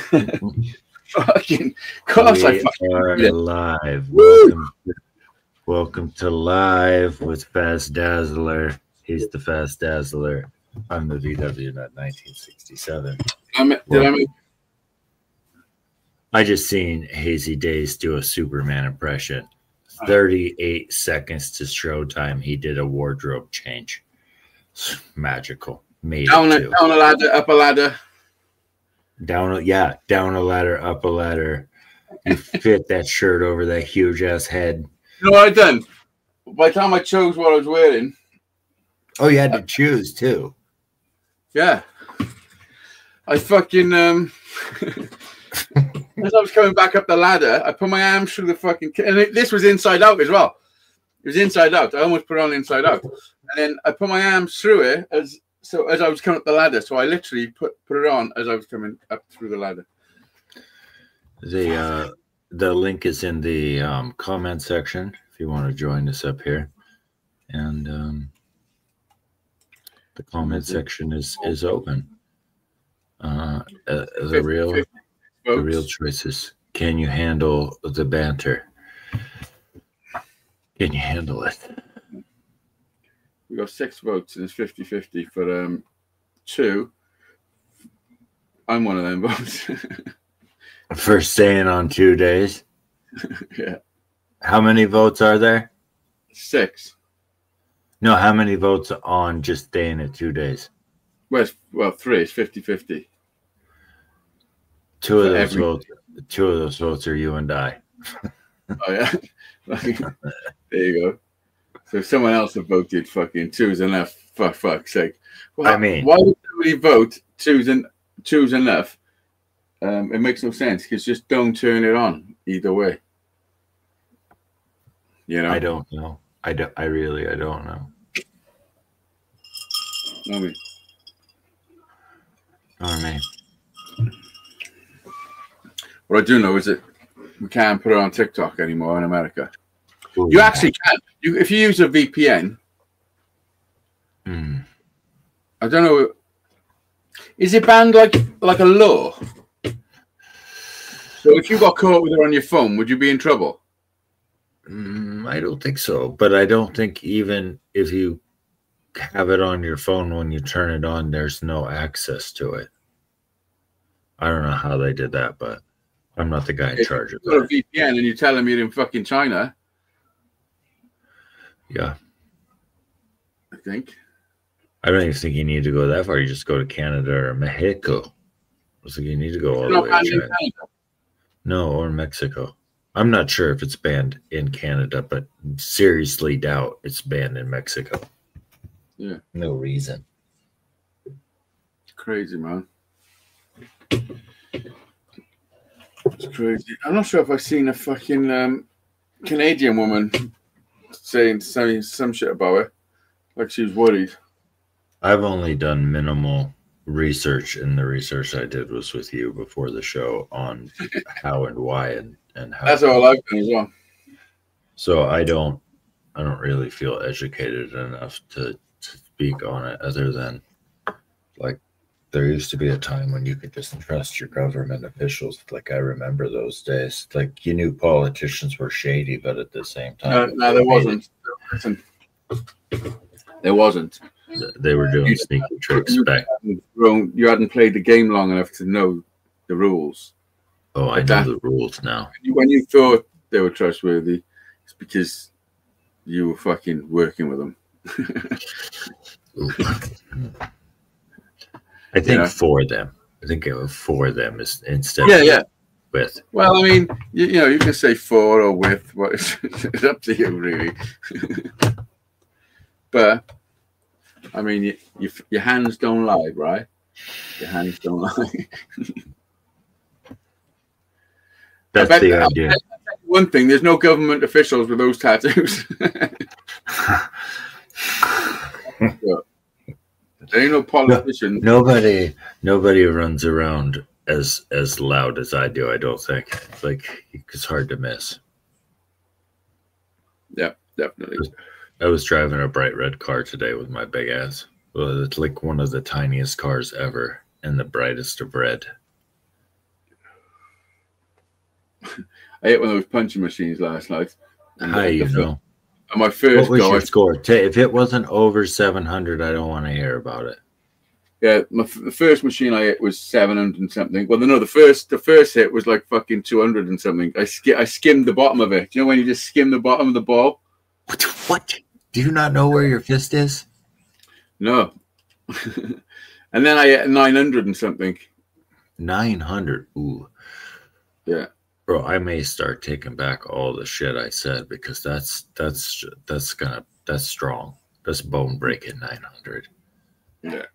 Fucking course, we are live. Welcome to Live with Fast Dazzler. He's the Fast Dazzler. I'm the VWNUT1967. I just seen Hazeydaze do a Superman impression. 38 seconds to showtime. He did a wardrobe change. It's magical. Down a ladder, up a ladder. Down a ladder, up a ladder. You fit that shirt over that huge ass head. You know what I done? By the time I chose what I was wearing. Oh, you had to choose too. Yeah. I fucking as I was coming back up the ladder, I put my arms through the fucking this was inside out as well. It was inside out. I almost put it on inside out. And then I put my arms through it as I was coming up the ladder. So I literally put it on as I was coming up through the ladder. The link is in the comment section if you want to join us up here. And the comment section is open. The real choices. Can you handle the banter? Can you handle it? We got 6 votes and it's 50-50 for 2. I'm one of them votes. For staying on 2 days. Yeah. How many votes are there? 6. No, how many votes on just staying at 2 days? Well, 3. It's 50-50. Two of those votes are you and I. Oh yeah. There you go. So someone else have voted fucking 2's enough. For fuck's sake. Well, I mean, why would somebody vote 2's enough? It makes no sense because just don't turn it on either way. You know. I don't know. I don't know. I mean. What I do know is that we can't put it on TikTok anymore in America. Ooh, you actually can. If you use a VPN. I don't know. Is it banned like a law? So if you got caught with it on your phone, would you be in trouble? I don't think so. But I don't think even if you have it on your phone when you turn it on, there's no access to it. I don't know how they did that, but I'm not the guy in charge of that. If you got a VPN and you tell them you're in fucking China. Yeah. I think. I don't even think you need to go that far. You just go to Canada or Mexico. I was like, you need to go all the way to China. No, or Mexico. I'm not sure if it's banned in Canada, but seriously doubt it's banned in Mexico. Yeah. No reason. Crazy, man. It's crazy. I'm not sure if I've seen a fucking Canadian woman saying some shit about it. Like she was worried. I've only done minimal research, and the research I did was with you before the show on how and why and how. That's all I've done as well. So I don't really feel educated enough to speak on it, other than like there used to be a time when you could just trust your government officials. Like I remember those days. Like you knew politicians were shady, but at the same time, no, there wasn't. There wasn't. They were doing sneaky tricks back. You hadn't played the game long enough to know the rules. Oh, I know the rules now. When you thought they were trustworthy, it's because you were fucking working with them. I think for them. I think for them is instead with. Well, I mean, you know, you can say for or with. What it's up to you, really. But I mean, your hands don't lie, right? Your hands don't lie. That's the idea. One thing: there's no government officials with those tattoos. There ain't no politician. Nobody runs around as loud as I do. I don't think. Like it's hard to miss. Yeah, definitely. I was driving a bright red car today with my big ass. Well, it's like one of the tiniest cars ever and the brightest of red. I hit one of those punching machines last night. How you know? On my first what was go, your score? If it wasn't over 700, I don't want to hear about it. Yeah, the first machine I hit was 700 and something. Well, no, the first hit was like fucking 200 and something. I skimmed the bottom of it. Do you know when you just skim the bottom of the ball? What? Do you not know where your fist is? No. And then I hit 900 and something. 900. Ooh. Yeah. Bro, I may start taking back all the shit I said because that's strong. That's bone breaking 900. Yeah.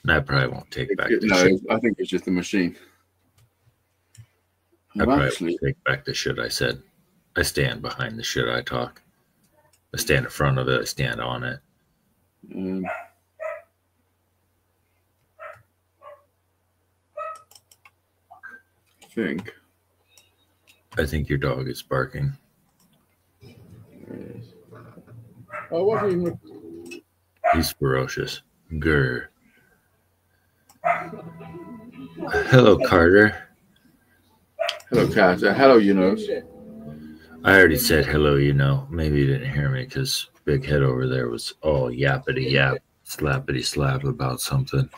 And I probably won't take back the no, shit. I think it's just the machine. I probably won't take back the shit I said. I stand behind the shit I talk. I stand in front of it. I stand on it. I think your dog is barking. Oh, what even... He's ferocious. Grr. Hello, Carter. Hello, Carter. Hello, you know. I already said hello, you know. Maybe you didn't hear me because Big Head over there was all yappity yap, slappity slap about something.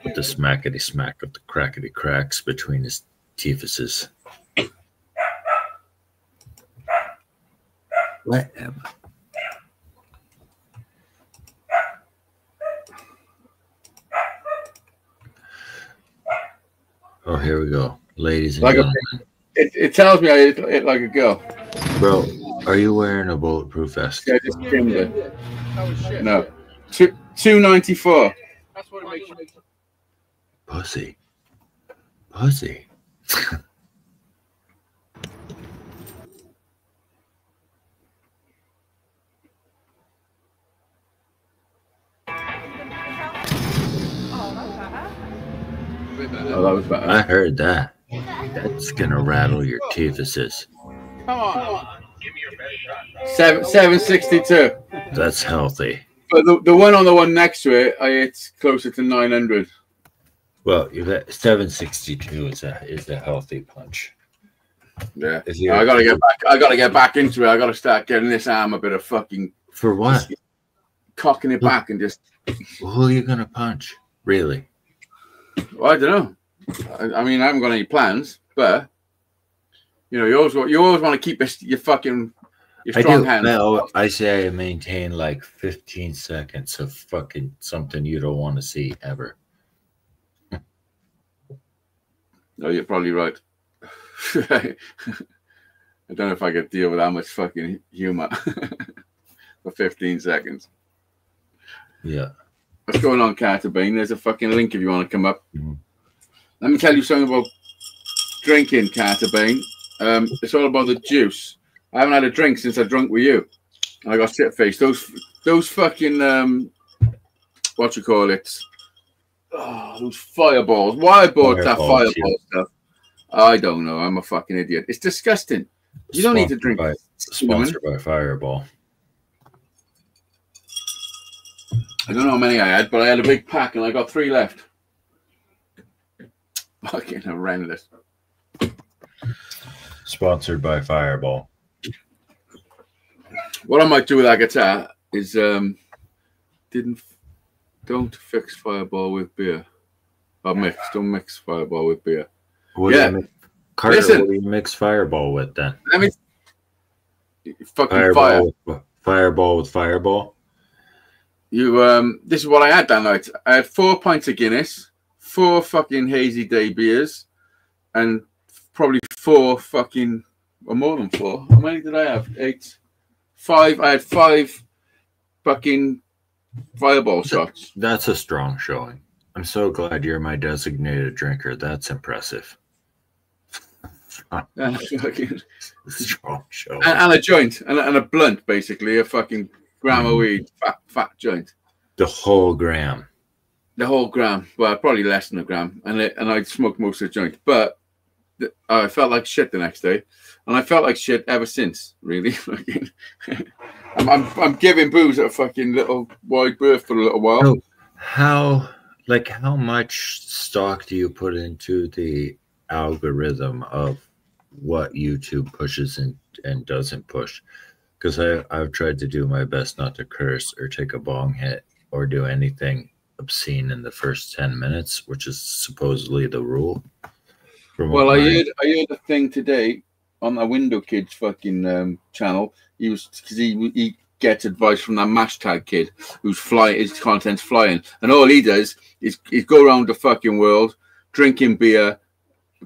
With the smackety smack of the crackety cracks between his teethuses. Whatever. Oh, here we go. Ladies and gentlemen. It tells me I hit like a girl. Bro, are you wearing a bulletproof vest? Yeah, just skimmed it. No. 294. That's what it makes you. Pussy. Pussy. Oh, that was better. I heard that. That's gonna rattle your teethuses. Come on. Give me your best shot. 762. That's healthy. But the one next to it, it's closer to 900. Well, you've got 762 is a healthy punch. Yeah. I gotta get back. I gotta get back into it. I gotta start getting this arm a bit of fucking. For what? Cocking it back and just. Who are you gonna punch? Really? Well, I don't know. I mean, I haven't got any plans, but you know, you always want to keep your strong hand. No, I say I maintain like 15 seconds of fucking something you don't want to see ever. No, you're probably right. I don't know if I could deal with that much fucking humor for 15 seconds. Yeah. What's going on, Carter Bain? There's a fucking link if you want to come up. Mm-hmm. Let me tell you something about drinking, Carter Bain. It's all about the juice. I haven't had a drink since I drunk with you. I got shit faced. Those fucking what you call it? Oh, those fireballs. Why I bought that fireball stuff? I don't know. I'm a fucking idiot. It's disgusting. You don't need to drink. Sponsored by Fireball. I don't know how many I had, but I had a big pack and I got 3 left. Fucking horrendous. Sponsored by Fireball. What I might do with that guitar is don't fix Fireball with beer. Don't mix Fireball with beer. Carter, listen, what do you mix Fireball with then? Let me fucking Fireball with Fireball. This is what I had that night. I had 4 pints of Guinness, 4 fucking Hazeydaze beers, and probably 4 fucking, or more than 4. How many did I have? 8, 5. I had 5 fucking Fireball shots. That's a strong showing. I'm so glad you're my designated drinker. That's impressive. Strong show. And a joint and a blunt, basically a fucking gram of weed, fat joint. The whole gram. The whole gram. Well, probably less than a gram. And I'd smoked most of the joint, but I felt like shit the next day, and I felt like shit ever since. Really, I'm giving booze a fucking little wide berth for a little while. So how much stock do you put into the algorithm of what YouTube pushes and doesn't push. Because I've tried to do my best not to curse or take a bong hit or do anything obscene in the first 10 minutes, which is supposedly the rule. Well, I heard a thing today on the Window Kids fucking channel. He was, because he gets advice from that hashtag kid who's flying, his content's flying, and all he does is go around the fucking world drinking beer,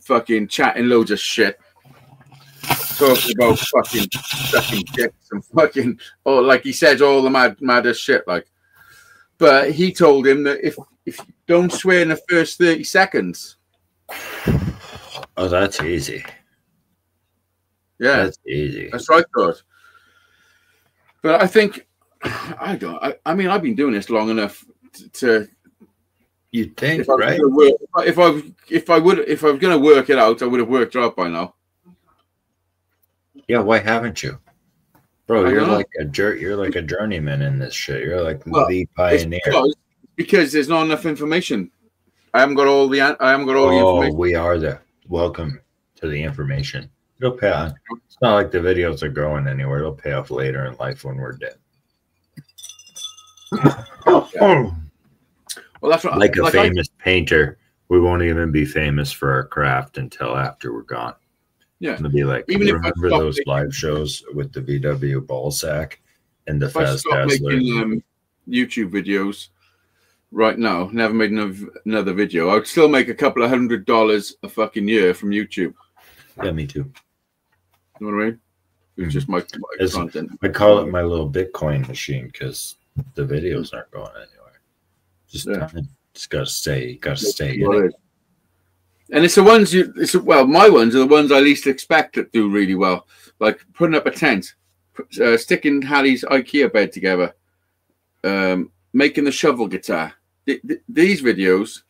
fucking chatting loads of shit, talking about fucking sucking dicks and fucking, oh, like he says all the maddest shit, like. But he told him that if you don't swear in the first 30 seconds. Oh, that's easy. Yeah, that's easy. That's right, God. But I think I mean, I've been doing this long enough to. You'd think, if I right? If I was going to work it out, I would have worked it out by now. Yeah, why haven't you, bro? You're like a You're like a journeyman in this shit. You're like the pioneer. Because there's not enough information. I haven't got all the information. We are there. Welcome to the information. It'll pay off. It's not like the videos are going anywhere. It'll pay off later in life when we're dead. Well, that's what, like a famous painter, we won't even be famous for our craft until after we're gone. Yeah, it'll be like, even remember those live shows with the VW ball sack and the Fast Dazzler? Making YouTube videos right now, never made another video. I would still make a couple of $100 a fucking year from YouTube. Yeah, me too. You know what I mean? It's just my content. I call it my little Bitcoin machine because the videos aren't going anywhere. Just gotta stay. And it's the ones my ones are the ones I least expect that do really well. Like putting up a tent, sticking Harry's IKEA bed together, making the shovel guitar. These videos,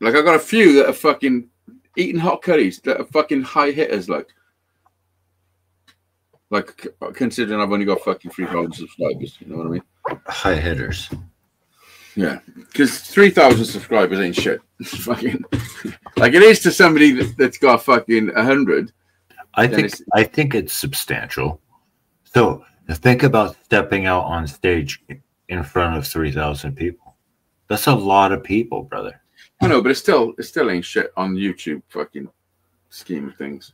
like I got a few that are fucking eating hot curries that are fucking high hitters, like considering I've only got fucking 3,000 subscribers, you know what I mean? High hitters. Yeah, because 3,000 subscribers ain't shit. Fucking like it is to somebody that's got fucking 100. I think it's substantial. So think about stepping out on stage in front of 3,000 people. That's a lot of people, brother. I know, but it still ain't shit on YouTube. Fucking scheme of things.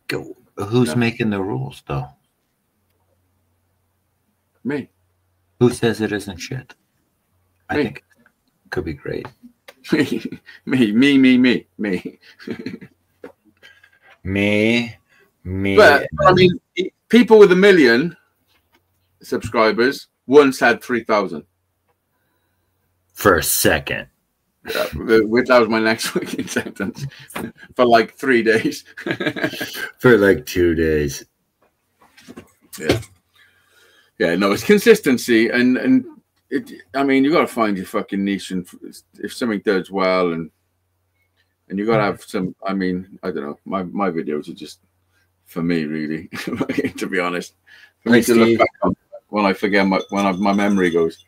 Who's making the rules though? Me. Who says it isn't shit? I think it could be great. me. me. But I mean, people with 1 million subscribers once had 3,000 for a second. Yeah, that was my next fucking sentence. For like 3 days. For like 2 days. Yeah, no, it's consistency and I mean, you got to find your fucking niche, and if something does well, and you got to have some. I mean, I don't know. My videos are just for me, really, to be honest. For me to look back on when I forget my memory goes.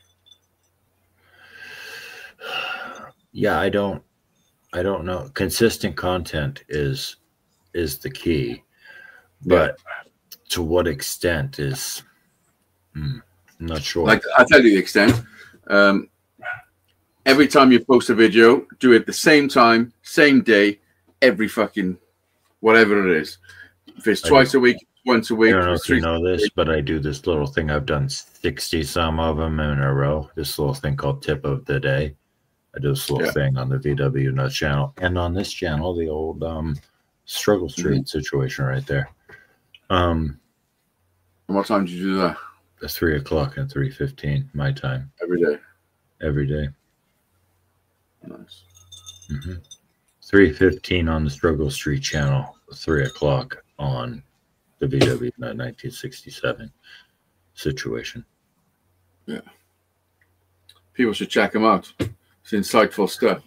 Yeah, I don't know. Consistent content is the key, but to what extent is? I'm not sure. Like I'll tell you the extent. Every time you post a video, do it the same time, same day, every fucking whatever it is. If it's twice a week, once a week. I don't know if you know this, but I do this little thing. I've done 60 some of them in a row. This little thing called Tip of the Day. I do this little thing on the VWNUT channel and on this channel, the old Struggle Street situation right there. And what time did you do that? 3 o'clock and 3:15 my time. Every day. Every day. Nice. 3:15 on the Struggle Street channel. 3 o'clock on the VWNUT1967 situation. Yeah. People should check them out. It's insightful stuff.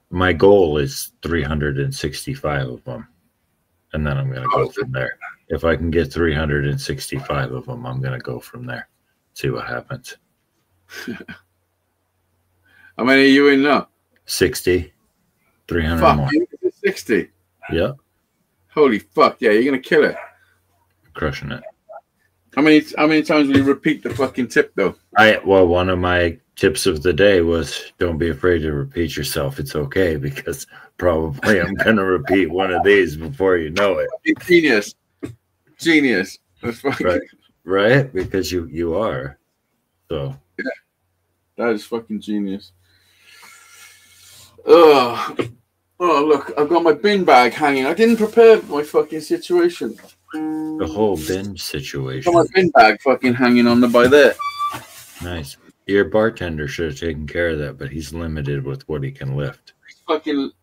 My goal is 365 of them, and then I'm going to go from there. If I can get 365 of them, I'm going to go from there. See what happens. How many are you in now? 60. 300 Fuck more. you, 60. Yeah. Holy fuck, yeah, you're gonna kill it. Crushing it. How many times will you repeat the fucking tip though? Well, one of my tips of the day was don't be afraid to repeat yourself. It's okay, because probably I'm gonna repeat one of these before you know it. Genius. That's fucking right? Because you are. So yeah, that is fucking genius. Oh, look, I've got my bin bag hanging. I didn't prepare my fucking situation. The whole bin situation. I've got my bin bag fucking hanging on the by there. Nice. Your bartender should have taken care of that, but he's limited with what he can lift.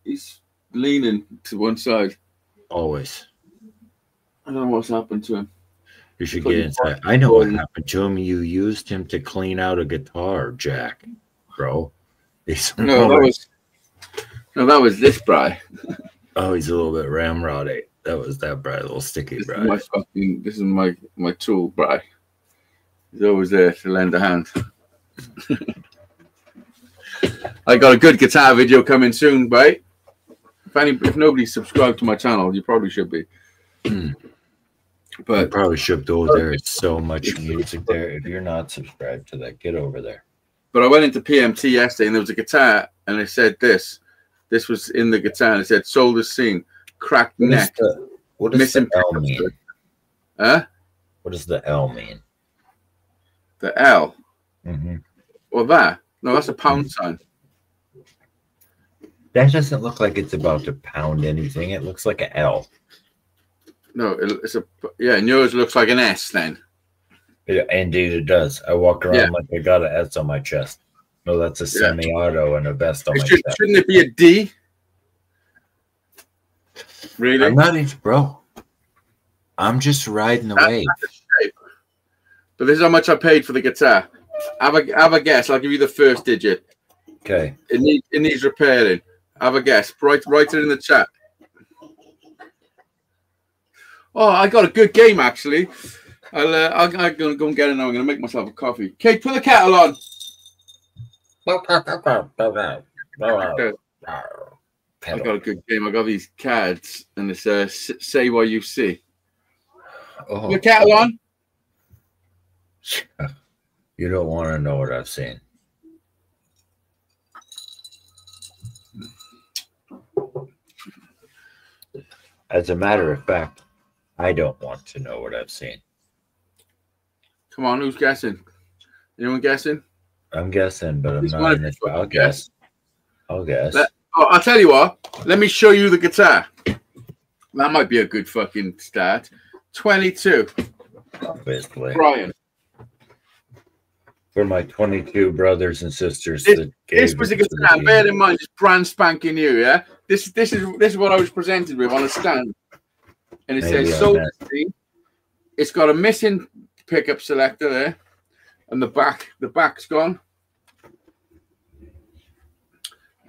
He's leaning to one side. Always. I don't know what's happened to him. You should get inside. I know what happened to him. You used him to clean out a guitar jack, bro. No, that was this Bri. Oh, he's a little bit ramroddy. That was that Bri, a little sticky Bri. This is my tool, Bri. He's always there to lend a hand. I got a good guitar video coming soon, Bri. If nobody's subscribed to my channel, you probably should be. But you probably should go there. It's so much music there. If you're not subscribed to that, get over there. But I went into PMT yesterday and there was a guitar and it said this. This was in the guitar and it said sold as seen, cracked neck. What does the L mean? Huh? What does the L mean? The L? Mm-hmm. Well, that? No, that's a pound sign. That doesn't look like it's about to pound anything. It looks like an L. No, it's a and yours looks like an S then. Yeah, indeed it does. I walk around like I got an S on my chest. No, that's a semi-auto and a vest on my chest. Shouldn't it be a D? Really? I'm not even, bro. I'm just riding the wave. But this is how much I paid for the guitar. Have a guess. I'll give you the first digit. Okay. It needs repairing. Have a guess. Write it in the chat. Oh, I got a good game actually. I'm gonna go and get it now. I'm gonna make myself a coffee. Kate, put the kettle on. I got a good game. I got these cards, and it says "Say what you see." Oh, put the kettle on. You don't want to know what I've seen. As a matter of fact, I don't want to know what I've seen. Come on, who's guessing? Anyone guessing? I'm guessing, but I'm not in this. I'll guess. I'll guess. I'll tell you what. Let me show you the guitar. That might be a good fucking start. 22. Obviously. Brian. For my 22 brothers and sisters. This was a guitar. Bear in mind, it's brand spanking new, yeah? This is what I was presented with on a stand. And it says sold. It's got a missing pickup selector there. And the back's gone.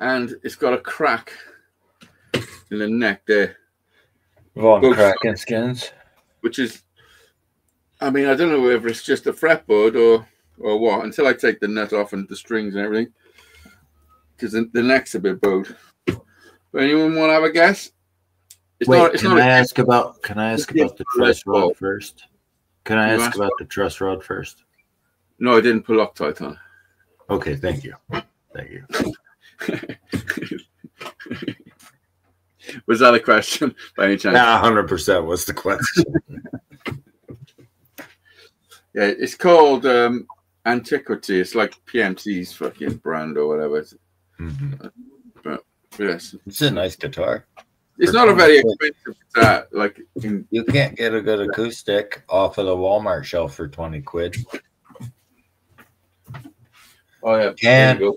And it's got a crack in the neck there. Von Kraken skins. Which is, I mean, I don't know whether it's just a fretboard or what, until I take the nut off and the strings and everything. Because the neck's a bit bowed. But anyone want to have a guess? Can I ask about the truss rod first? Can I ask about the truss rod first? No, I didn't put Loctite on. Okay, thank you. Thank you. Was that a question by any chance? Nah, 100% was the question. Yeah, it's called Antiquity. It's like PMT's fucking brand or whatever. But yes, it's a nice guitar. It's not a very expensive guitar. Like you can't get a good acoustic off of the Walmart shelf for 20 quid. Oh yeah, can you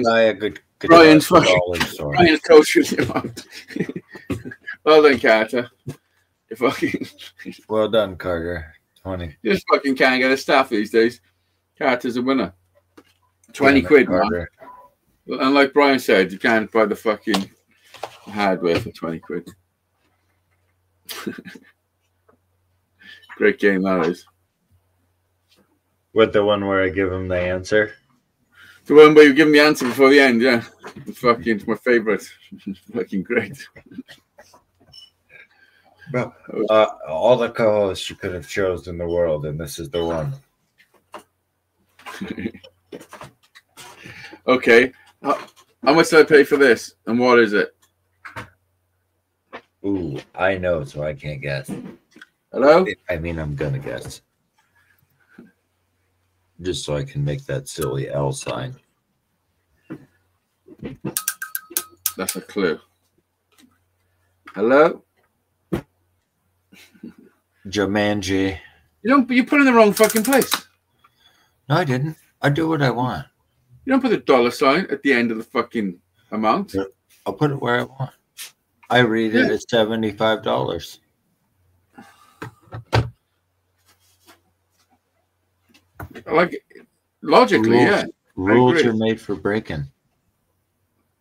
buy a good guitar? Brian's coaching you out. Well done, Carter. You fucking well done, Carter. 20. You just fucking can't get a staff these days. Carter's a winner. 20 quid, Carter. Man. And like Brian said, you can't buy the fucking hardware for 20 quid. Great game that is. What, the one where I give him the answer? The one where you give him the answer before the end, yeah. It's my favorite. Fucking great. Bro, all the co-hosts you could have chosen in the world, and this is the one. Okay. How much did I pay for this? And what is it? Ooh, I know, so I can't guess. Hello? I mean, I'm gonna guess. Just so I can make that silly L sign. That's a clue. Hello? Jumanji. You put it in the wrong fucking place. No, I didn't. I do what I want. You don't put the $ at the end of the fucking amount. I'll put it where I want. I read it at $75. Like, logically, yeah. Rules are made for breaking.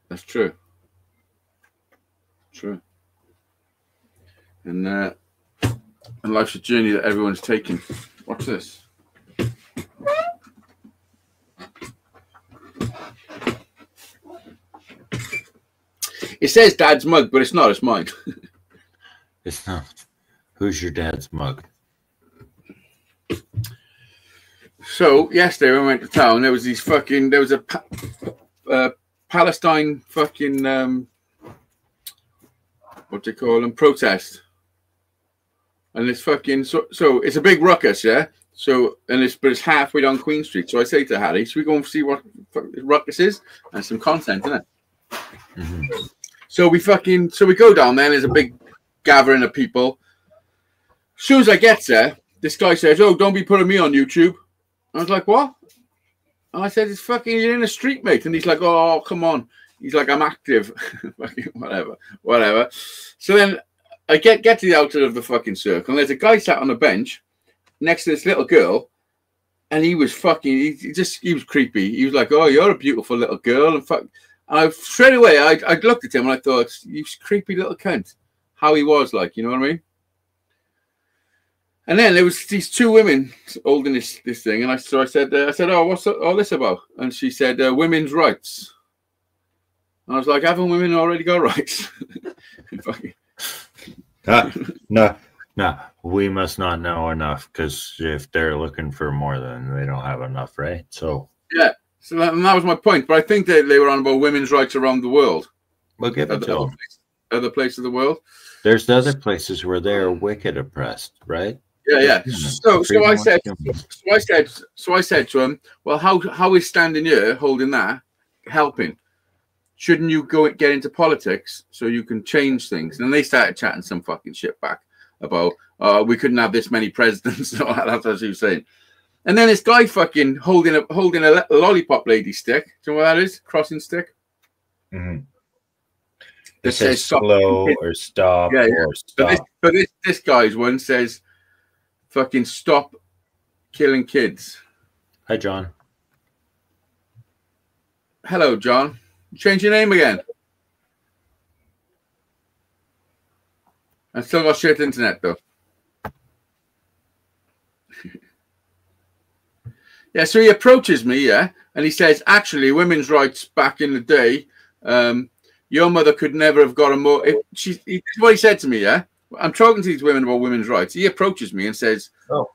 That's true. True. And life's a journey that everyone's taking. Watch this. It says Dad's mug, but it's not. It's mine. It's not. Who's your dad's mug? So yesterday when we went to town, there was a Palestine fucking what do you call them, protest, and it's fucking so it's a big ruckus, yeah. So but it's halfway down Queen Street. So I say to Harry, should we go and see what ruckus is and some content in it? Mm-hmm. So we go down there. And there's a big gathering of people. As soon as I get there, this guy says, "Oh, don't be putting me on YouTube." I was like, "What?" And I said, "It's fucking, you're in the street, mate." And he's like, "Oh, come on." He's like, "I'm active." Fucking whatever. So then I get to the outside of the fucking circle, and there's a guy sat on a bench next to this little girl, and he was fucking, he was creepy. He was like, "Oh, you're a beautiful little girl," and fuck. And straight away, I looked at him and I thought, "You creepy little cunt." How he was like, you know what I mean? And then there was these two women holding this thing, and I said, "Oh, what's all this about?" And she said, "Women's rights." And I was like, "Haven't women already got rights?" No. We must not know enough, because if they're looking for more, then they don't have enough, right? So yeah. So that was my point. But I think they were on about women's rights around the world. We'll give it to them. Other places of the world. There's other places where they are wicked oppressed, right? Yeah. So I said to him, "Well, how is standing here holding that helping? Shouldn't you get into politics so you can change things?" And they started chatting some fucking shit back about, we couldn't have this many presidents. That's what he was saying. And then this guy fucking holding a lollipop lady stick. Do you know what that is? Crossing stick. Mm-hmm. It says slow or stop or stop. But this guy's one says, "Fucking stop killing kids." Hi, John. Hello, John. Change your name again. I still got shit internet though. Yeah, so he approaches me, yeah, and he says, "Actually, women's rights back in the day, your mother could never have got a more." This is what he said to me, yeah. I'm talking to these women about women's rights. He approaches me and says, "Oh,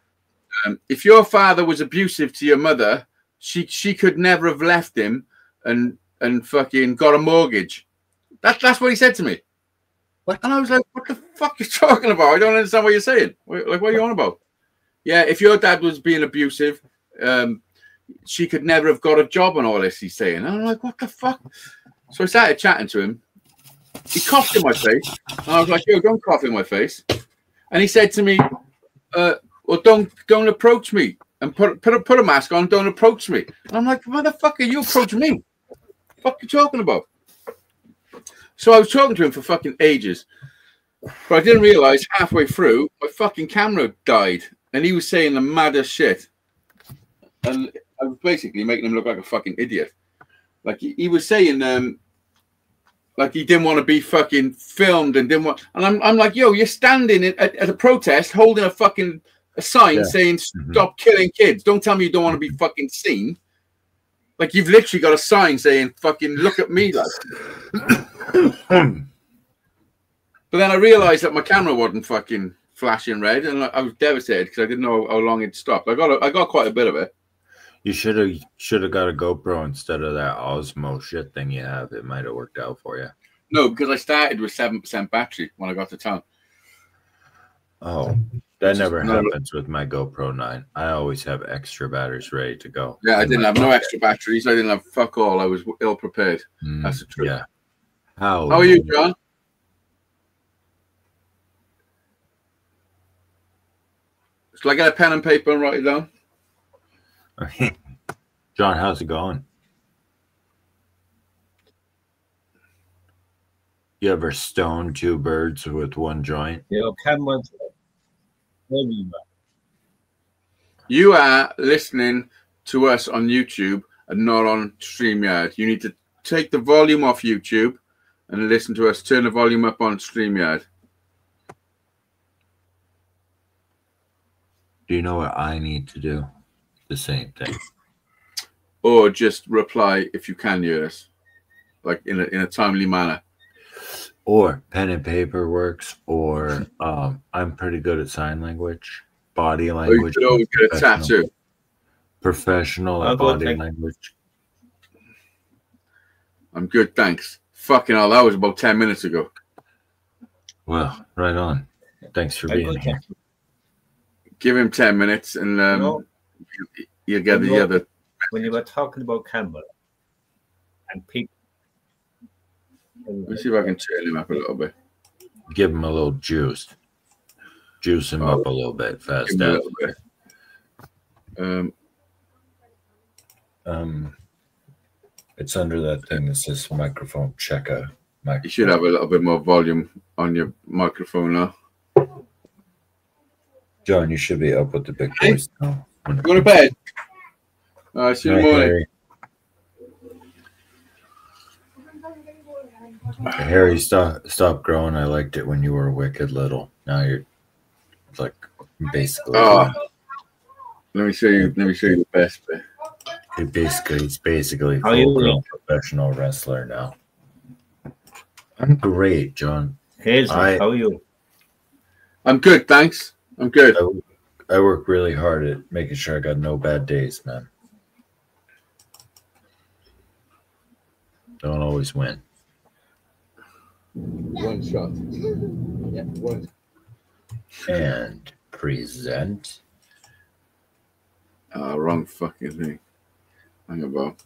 if your father was abusive to your mother, she could never have left him and fucking got a mortgage." That's what he said to me. What? And I was like, "What the fuck are you talking about? I don't understand what you're saying. Like, what are you on about?" "Yeah, if your dad was being abusive, she could never have got a job and all this," he's saying. And I'm like, "What the fuck?" So I started chatting to him. He coughed in my face. And I was like, "Yo, don't cough in my face." And he said to me, "Well, don't approach me. And put a mask on, don't approach me." And I'm like, "Motherfucker, you approach me. What the fuck are you talking about?" So I was talking to him for fucking ages. But I didn't realize halfway through, my fucking camera died. And he was saying the maddest shit. And I was basically making him look like a fucking idiot. Like he was saying, like he didn't want to be fucking filmed and didn't want. And I'm like, "Yo, you're standing at a protest holding a sign saying stop killing kids. Don't tell me you don't want to be fucking seen. Like you've literally got a sign saying fucking look at me." Like, But then I realised that my camera wasn't fucking flashing red, and I was devastated because I didn't know how long it stopped. I got quite a bit of it. You should have got a GoPro instead of that Osmo shit thing you have. It might have worked out for you. No, because I started with 7% battery when I got to town. Oh, that never happens with my GoPro 9. I always have extra batteries ready to go. Yeah, I didn't have no extra batteries. I didn't have fuck all. I was ill prepared. That's the truth. Yeah. How are you, John? Shall I get a pen and paper and write it down? John, how's it going? You ever stone two birds with one joint? Yeah, cameras. You are listening to us on YouTube and not on StreamYard. You need to take the volume off YouTube and listen to us. Turn the volume up on StreamYard. Do you know what I need to do? The same thing. Or just reply if you can hear us, like in a timely manner. Or pen and paper works, or I'm pretty good at sign language, body language. Or you could always get a tattoo. Professional at body language. I'm good, thanks. Fucking hell, that was about 10 minutes ago. Well, right on. Thanks for being here. Give him 10 minutes and you'll get the other. When you were talking about camera and people. Let me see if I can turn him up a little bit. Give him a little juice. Juice him up a little bit fast. A little bit. It's under that thing that says microphone checker. You should have a little bit more volume on your microphone now. John, you should be up with the big boys now. You go to bed? See you in the morning. Harry, stop growing. I liked it when you were wicked little. Now you're like basically. Oh, let me show you the best bit. He's basically full-grown professional wrestler now. I'm great, John. Hazel, how are you? I'm good, thanks. I'm good. I work really hard at making sure I got no bad days, man. Don't always win. One shot. Yeah, one. And present. Wrong fucking thing. Hang about.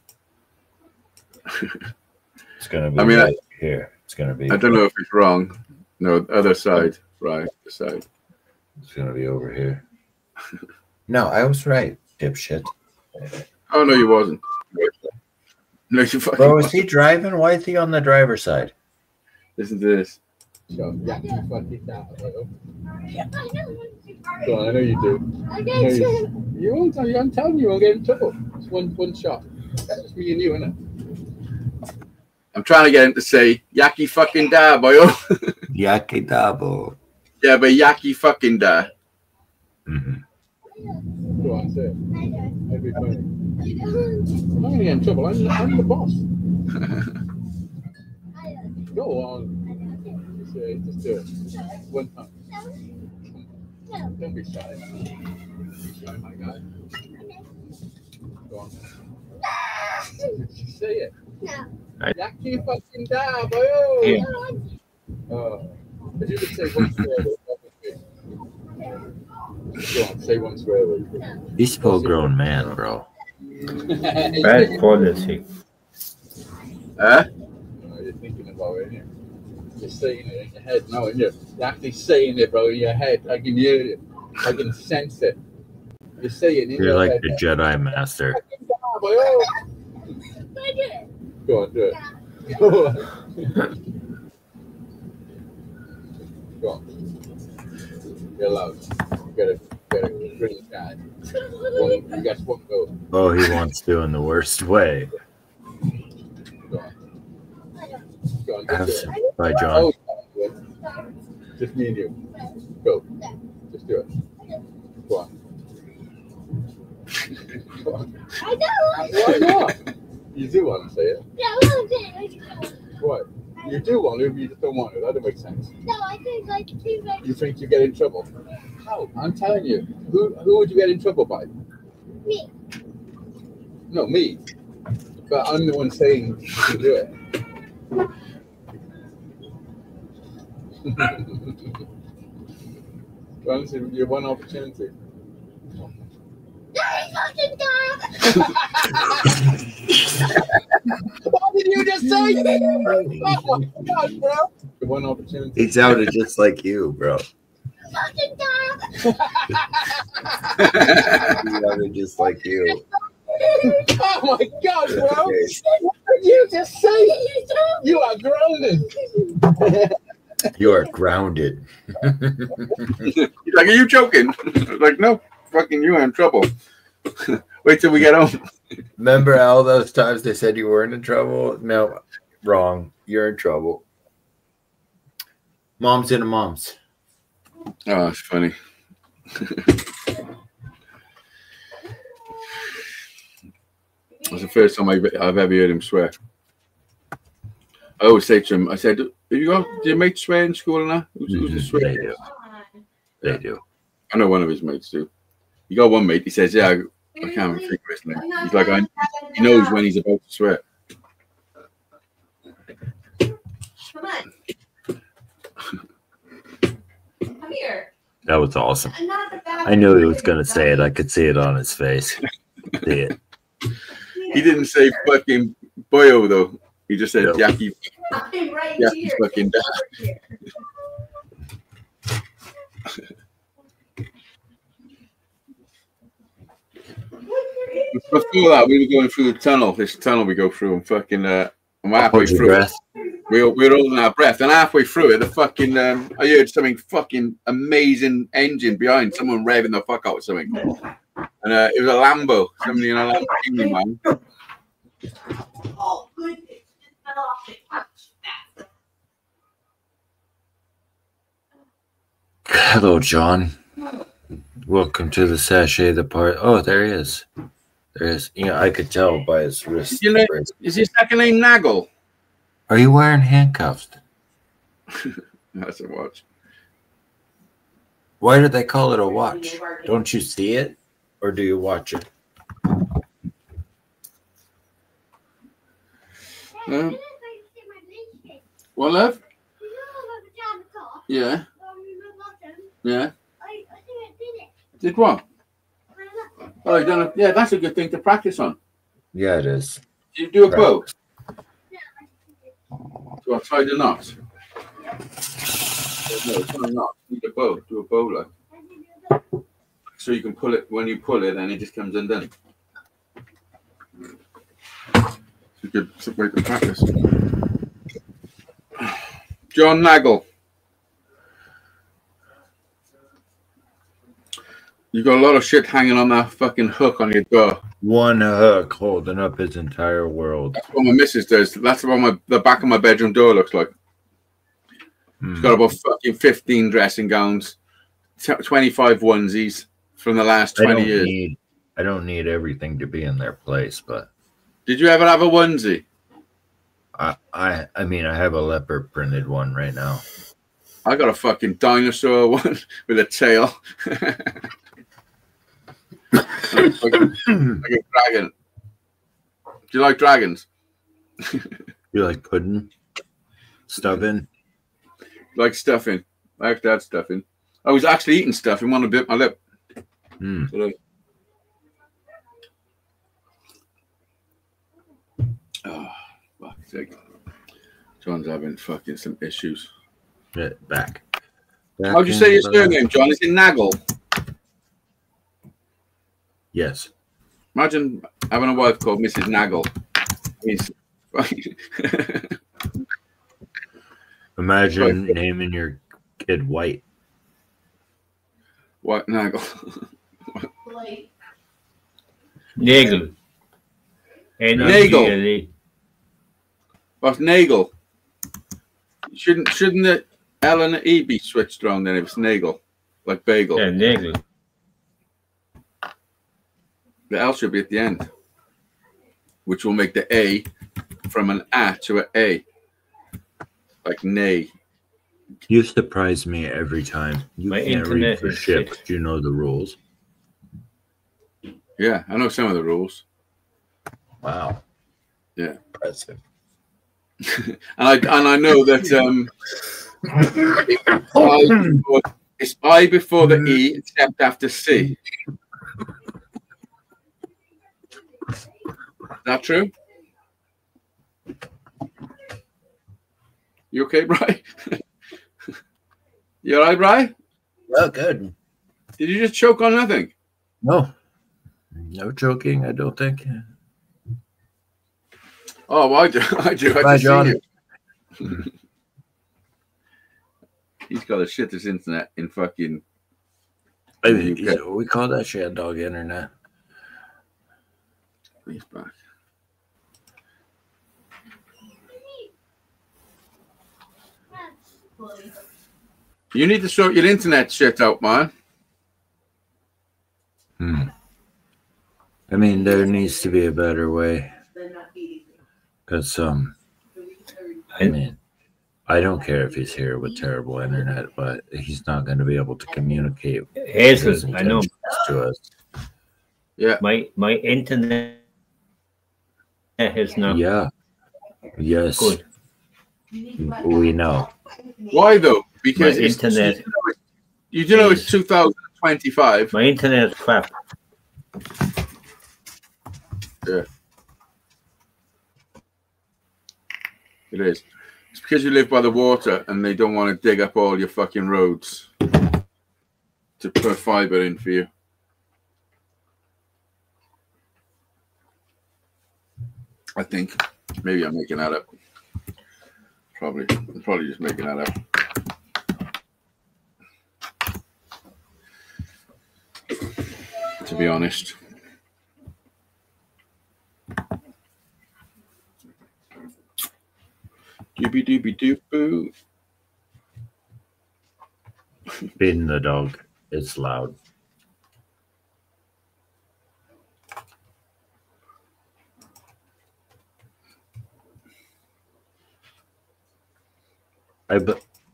It's gonna be right here. It's gonna be. I don't know if it's wrong. No, other side. Right, the side. It's gonna be over here. No, I was right, dipshit. Oh no, you wasn't. No, you fucking. Bro, is he driving? Why is he on the driver's side? Listen to this. Go on, I know you do. You won't. I'm telling you, I'll get in trouble. It's one shot. That's just me and you, isn't it? I'm trying to get him to say "Yaki fucking da, boyo." Yaki dabo. Yeah, but Yaki fucking da. Mm-hmm. Go on, say it. That'd be funny. I'm not gonna get in trouble. I'm the boss. Go on. Just do it. One time. Don't be shy. Don't be shy, my guy. Go on. Just say it. No. Yaki fucking da, boyo. Yeah. If you could say one swear word, that would be. Go on, say one swear word. He's a full-grown man, bro. Bad quality. Huh? No, you're thinking about it, ain't you? You're saying it in your head now, and you're actually saying it, bro, in your head. I can hear it. I can sense it. You're saying it in You're your like head. the Jedi Master. Go on, do it. Go on. Go on. You're loud. You gotta bring it down. You got one go. Oh, he wants to in the worst way. Go on. Go on, Have just some. do it. Bye, John. Oh, just me and you. Go. Just do it. Go on. Go on. I don't want to. Why not? You do want to say it. Yeah, I want to. What? I You do want to, you just don't want to. That don't make sense. No, I think like You think you get in trouble? How? I'm telling you. Who would you get in trouble by? me. No, me. But I'm the one saying to do it. Well, this is your one opportunity. What did you just say? Oh my God, bro. Your one opportunity. He sounded just like you, bro. He sounded just like you. Oh my God, bro. What did you just say? You are grounded. You are grounded. He's like, are you joking? Like, no, fucking you are in trouble. Wait till we get home. Remember all those times they said you weren't in trouble? No, wrong. You're in trouble. Mom's in a mom's. Oh, it's funny. That's the first time I've ever heard him swear. I always say to him, I said, do your mates swear in school and that? Who's the swear? They do. They do. I know one of his mates do. You got one mate, he says, yeah, I can't think of his name. He's like, he knows when he's about to swear. Come on. Come here. That was awesome. I knew he was going to say it. I could see it on his face. See it. He didn't say fucking boyo, though. He just said, Nope. Jackie. I'm right Jackie here. fucking Get dad. over here. Before that, we were going through the tunnel. This tunnel we go through, and fucking, I'm halfway Hold your through it. breath. We were holding our breath, and halfway through it, the fucking, I heard something fucking amazing engine behind, someone revving the fuck out with something. And it was a Lambo, somebody in a Lamborghini, man. Oh, goodness. Just fell off it. Watch that. Hello, John. Welcome to the sachet, the part. Oh, there he is. There he is. Yeah, I could tell by his wrist. You know, is his second name Nagel? Are you wearing handcuffs? That's a watch. Why do they call it a watch? Don't you see it? Or do you watch it? What, love? Yeah. Yeah. Did what? Oh, you done yeah, that's a good thing to practice on. Yeah, it is. Do you do a Right. bow? So I tried the knots. No, it's not a knot. You need a bow. Do a bow like. So you can pull it. When you pull it, then it just comes undone. It's a good way to practice. John Nagel. You got a lot of shit hanging on that fucking hook on your door. One hook holding up his entire world. That's what my missus does. That's what the back of my bedroom door looks like. It's got about fucking 15 dressing gowns, 25 onesies from the last 20 years. I don't need everything to be in their place, but Did you ever have a onesie? I mean, I have a leopard printed one right now. I got a fucking dinosaur one with a tail. like a dragon. Do you like dragons? You like pudding? Stuffing? Like stuffing. I like that stuffing. I was actually eating stuffing when I bit my lip. Oh, fuck's sake. John's having fucking some issues. Yeah, back. How'd you say your surname, John? Is it Nagel? Yes. Imagine having a wife called Mrs. Nagel. Imagine naming your kid White. What Nagel? Nagel. Nagel. What's Nagel? Shouldn't the L and the E be switched around then if it's Nagel? Like bagel. Yeah, Nagel. The L should be at the end, which will make the A from an A to an A. like nay. You surprise me every time. You My can't read internet for is shit, shit. but you know the rules. Yeah, I know some of the rules. Wow. Yeah. Impressive. and I know that it's I before the E, except after C. Is that true? You okay, Bri? You all right, Bri? Well, good. Did you just choke on nothing? No. No joking, I don't think. Oh, well, I do. I do. I Bye, just John. see you. He's got the shittest internet in fucking. We call that shit dog internet. He's back. You need to sort your internet shit out, man. I mean, there needs to be a better way. Because, I mean, I don't care if he's here with terrible internet, but he's not going to be able to communicate Hazel, his I know. intentions to us. Yeah. My internet is not Yeah. Yes. good. We know. Why though? Because My internet. You do know it's 2025. My internet is crap. Yeah. It is. It's because you live by the water and they don't want to dig up all your fucking roads to put fiber in for you. I think. Maybe I'm making that up. I'm probably just making that up. To be honest. Doobie doobie doo boo. Feeding the dog. It's loud.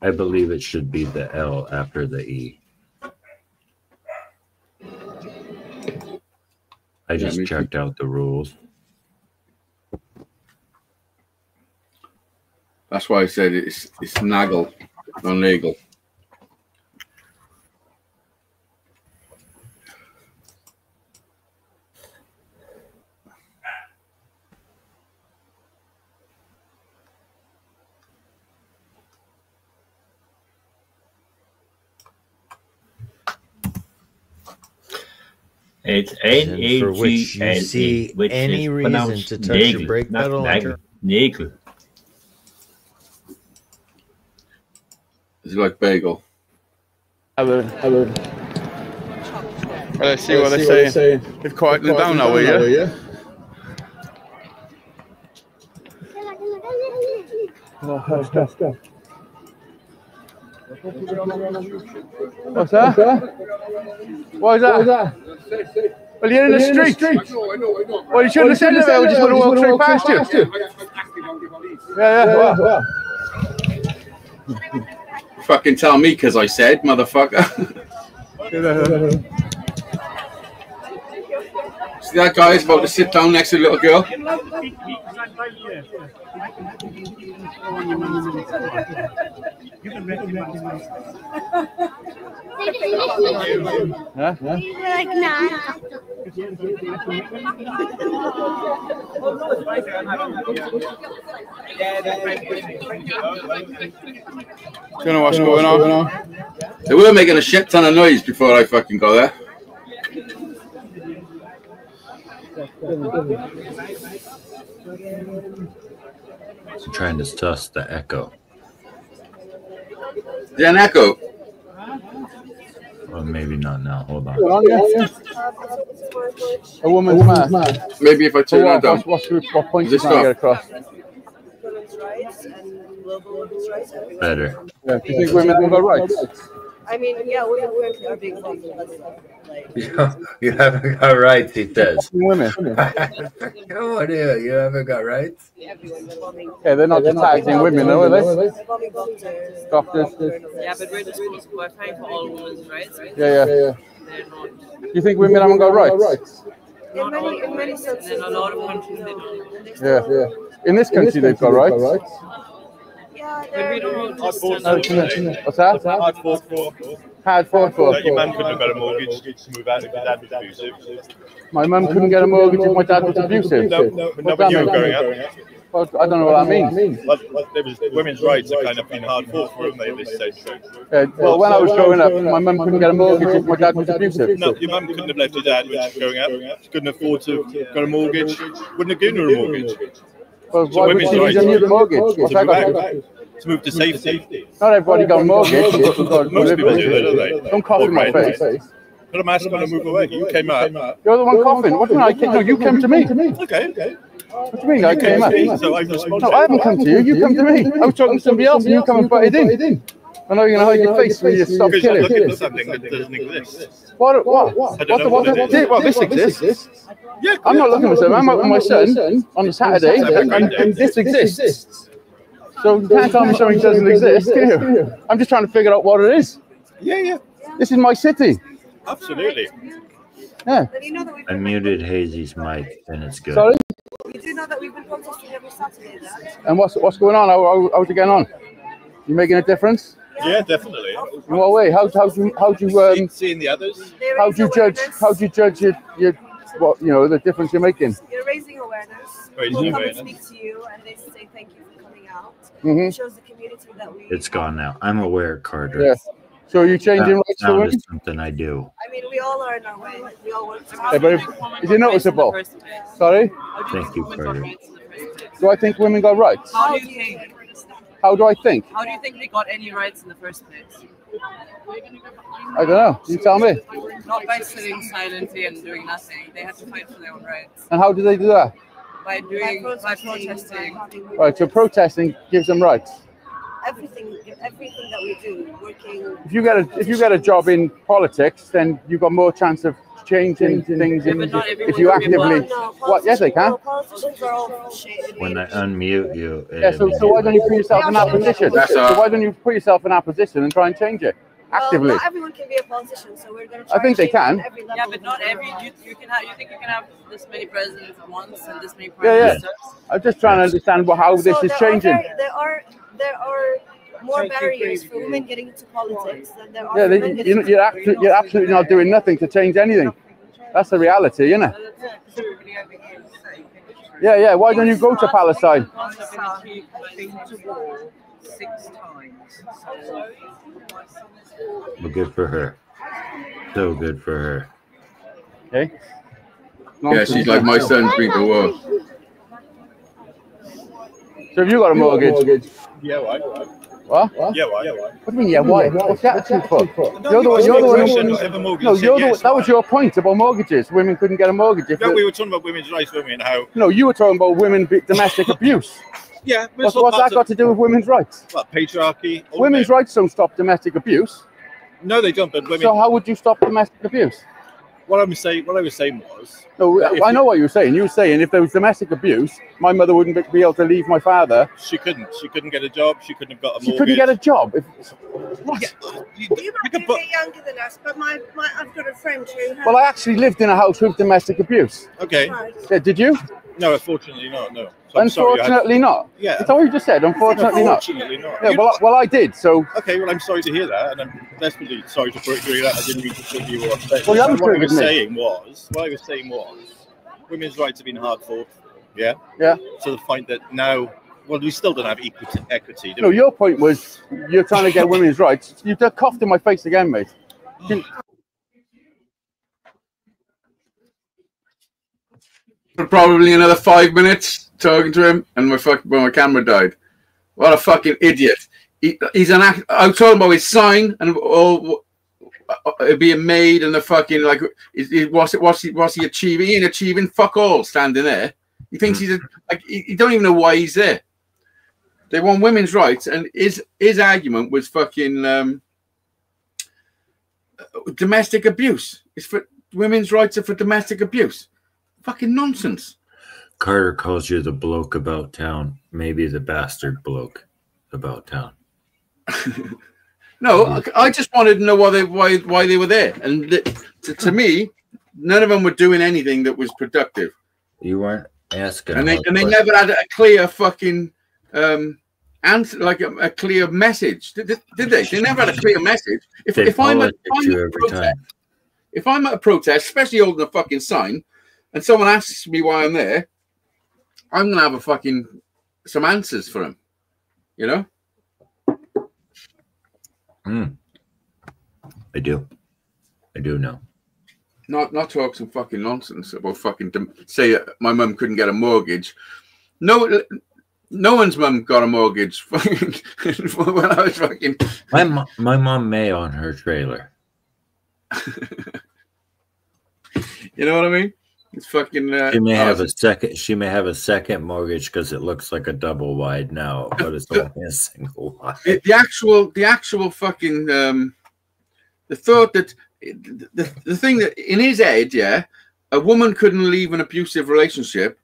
I believe it should be the L after the E. I just checked out the rules. That's why I said it's naggle, not nagel. It's And for which you see which any is reason pronounced to touch nagel, your brake not pedal. nagel. Nagel. It's like bagel. Let's see what they're saying. They've quietened it down now, will you? Let's go. What's that? What is that? Well, you're in the street. I know. Well, you shouldn't have said that. We just want to walk straight past you. Yeah. Fucking tell me because I said, motherfucker. See that guy's about to sit down next to the little girl? Huh? Like nah. Don't know what's going on. They were making a shit ton of noise before I fucking got there. Trying to suss the echo. Is there an echo? Well, maybe not now. Hold on. A woman's mad. Maybe if I turn that down. What point Is is this trying to get across? Better. Yeah. Do you think women have got rights? I mean, yeah, women currently are being voted. Like, You haven't got rights, he says. Women. Come on here, you haven't got rights. everyone's bombing. Yeah, they're not just targeting women, though, are they? Bombing doctors. Doctors. Yeah, but we're just we're fighting for all women's rights. Right? Yeah. They're not. You think women haven't got rights? In many And senses. in a lot of countries they don't. Yeah. In this country, they've got rights. Yeah, But we don't Hard fought understand. for. What's that? Hard fought for. Hard fought for. That your man couldn't have got a mortgage to move out if your dad was abusive. My mum couldn't get a mortgage if my dad was abusive. No, but you were growing up. Well, I don't know what that means. Well, there was women's rights are kind of been hard fought for, haven't they, in this century? Well, when I was growing up, my mum couldn't get a mortgage if my dad was abusive. No, your mum couldn't have left your dad when she was growing up. She couldn't afford to get a mortgage. Wouldn't have given her a mortgage. Well, why would she need a mortgage? What's that got to do? To move to safety. Not everybody got a mortgage. Most people do, don't they? Don't cough in my face. Put a mask on and move away. You came up. You're the one coughing. What do you mean? No, you came to me. Okay. What do you mean? I came up. So I responded. No, I haven't come to you. You come to me. I was talking to somebody else and you come and butted in. I know you're going to hide your face when you stop Because you're killing. looking at something that doesn't exist. What? I don't know what it is. Well, this exists. Yeah, I'm not looking for something. I'm out with my son on a Saturday and this exists. So you can't tell me something doesn't exist, can you? I'm just trying to figure out what it is. Yeah. This is my city. Absolutely. Yeah. But you know that we've I been muted Hazy's mic, and it's good. Sorry? You do know that we've been protesting every Saturday, then? And what's going on? How's it getting on? You making a difference? Yeah, definitely. In what way? How do you Seeing the others. how do you judge your what the difference you're making? You're raising awareness. Raising People come and awareness. speak to you and they say thank you for coming out. Mhm. It shows the community that we. It's gone now. I'm aware, Carter. Yeah. So are you changing rights for Sound women? is something I do. I mean, we all are in our way. We all work Yeah, together. but is it noticeable? Sorry? Thank you, Carter. Do I think women got rights? How do you think? How do I think? How do you think they got any rights in the first place? I don't know. You tell me. Not by sitting silently and doing nothing. They had to fight for their own rights. And how do they do that? By protesting. Right, so protesting gives them rights. Everything that we do, working. If you get a job in politics, then you've got more chance of changing things. If you actively, what? Yes, they can. Politicians are all shaded. When I unmute you, Yeah. So why don't you put yourself in that position? So why don't you put yourself in that position and try and change it actively? Well, not everyone can be a politician, so we're going to try. I think they can. Yeah, but not every. You can have. You think you can have this many presidents at once and this many prime Yeah. ministers? I'm just trying to understand how this is changing. There are more barriers for women getting into politics than there are. Yeah, for men getting into you're absolutely not doing nothing to change anything. That's the reality, isn't it? Yeah. Why don't you go to Palestine? Well, good for her. So good for her. Okay. Yeah, she's like my son's been to war. So have you got a mortgage? Yeah, why? What? Yeah, why? What do you mean? Yeah, why? What's the attitude for? No, You're the one. You're the one. No, yes, that was your point about mortgages. Women couldn't get a mortgage. No, we were talking about women's rights, women, and how. No, you were talking about domestic abuse. Yeah, What's that got to do with women's rights? What, patriarchy? Women's rights don't stop domestic abuse. No, they don't. But women. So how would you stop domestic abuse? What I was saying was. No, I know what you were saying. You were saying if there was domestic abuse, my mother wouldn't be able to leave my father. She couldn't. She couldn't get a job. She couldn't have got a mortgage. She couldn't get a job. What? You might be a bit younger than us, but I've got a friend who. Well, I actually lived in a house with domestic abuse. Okay. Yeah, did you? No, unfortunately not. No. So unfortunately not. Yeah. That's all you just said. Unfortunately not. Yeah. Well, I did. So. Okay. Well, I'm sorry to hear that, and I'm desperately sorry to hear that. I didn't mean to put you off. Well, you haven't what I was me. saying was, women's rights have been hard fought. Yeah. Yeah. To the point that now, well, we still don't have equity. No, your point was you're trying to get women's rights. You just coughed in my face again, mate. Probably another 5 minutes talking to him, and my camera died. What a fucking idiot! He's an act. I was talking about his sign and all it being made, and the fucking like. What's he achieving? He ain't achieving fuck all standing there. He thinks he's he don't even know why he's there. They want women's rights, and his argument was fucking. domestic abuse. It's for women's rights are for domestic abuse. Fucking nonsense. Carter calls you the bloke about town. Maybe the bastard bloke about town. No, I just wanted to know why they were there. And to me, none of them were doing anything that was productive. You weren't asking. And they never had a clear fucking answer, like a clear message. Did they? They never had a clear message. If I'm at a protest, especially holding a fucking sign, and someone asks me why I'm there, I'm gonna have some answers for them. You know? I do know. Not talk some fucking nonsense about fucking say my mum couldn't get a mortgage. No one's mum got a mortgage. When I was fucking my mom may on her trailer. You know what I mean? It's fucking. She may have a second. She may have a second mortgage because it looks like a double wide now, but it's only a single wide. The actual fucking the thought that the thing that in his head, yeah, a woman couldn't leave an abusive relationship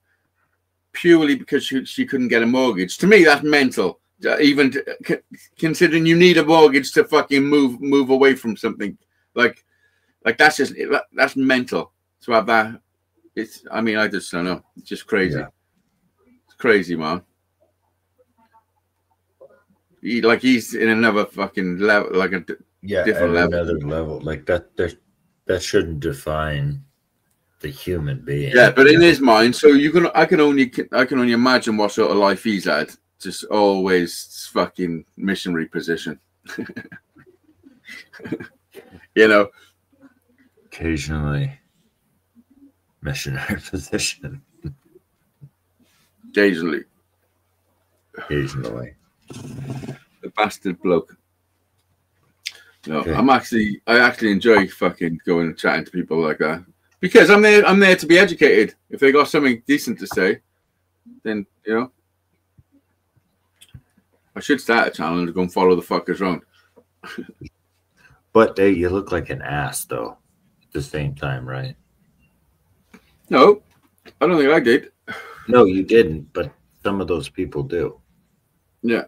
purely because she couldn't get a mortgage. To me, that's mental. Even considering you need a mortgage to fucking move away from something like that's mental to have that. I mean, I just don't know. It's just crazy. Yeah. It's crazy, man. He's in another fucking level, like a different level. Another level, like that. That shouldn't define the human being. Yeah, but in his mind, so I can only imagine what sort of life he's had. Just always fucking missionary position. You know, occasionally. Missionary position. Occasionally. The bastard bloke. No, okay. I actually enjoy fucking going and chatting to people like that because I'm there to be educated. If they got something decent to say, then you know I should start a channel and go and follow the fuckers around. But you look like an ass though at the same time, right? No, I don't think I did. No, you didn't, but some of those people do. Yeah.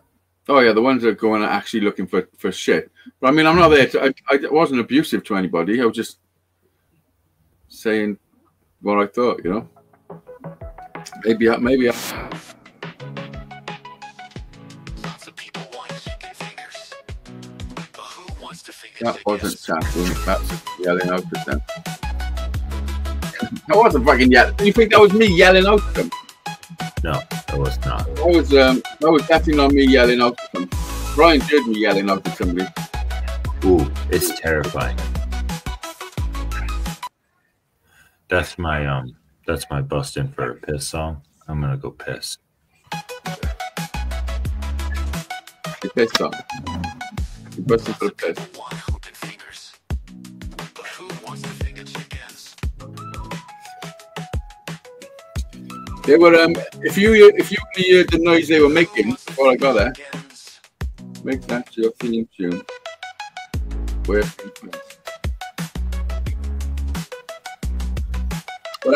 Oh, yeah, the ones that are going and actually looking for shit. But I mean, I'm not there to... I wasn't abusive to anybody. I was just saying what I thought, you know? Maybe I... That wasn't chatting. That was yelling out at them. That wasn't fucking yelling. Do you think that was me yelling out at them? No, that was not. That was definitely not me yelling out at them. Brian heard me yelling out at somebody. Ooh, it's terrifying. That's my bust in for a piss song. I'm gonna go piss. The piss song. You busting for a piss. They were if you heard the noise they were making before I got there, make that your theme tune. But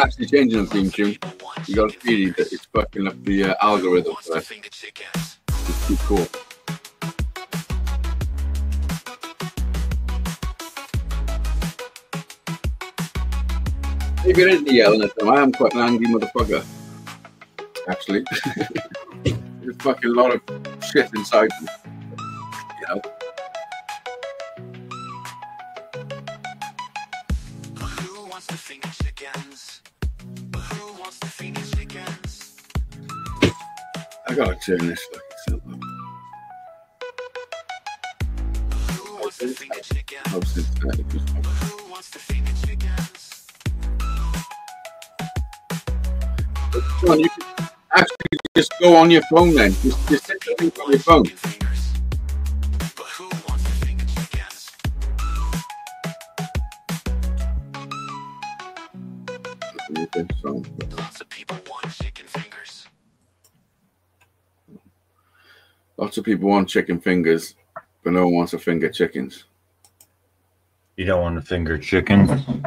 actually changing the theme tune, you got to feel that it's fucking up the algorithm for that. It's too cool. Maybe it is me yelling at them. I am quite an angry motherfucker. Actually, there's a fucking lot of shit inside me, you know. Who wants to finger chickens? Who wants to finger chickens? I gotta turn this fucking up. Who wants to finger chickens? Who wants to finger chickens? John, you can actually just go on your phone then. Just set the link on your phone. Lots of people want chicken fingers. Lots of people want chicken fingers, but no one wants to finger chickens. You don't want to finger chicken?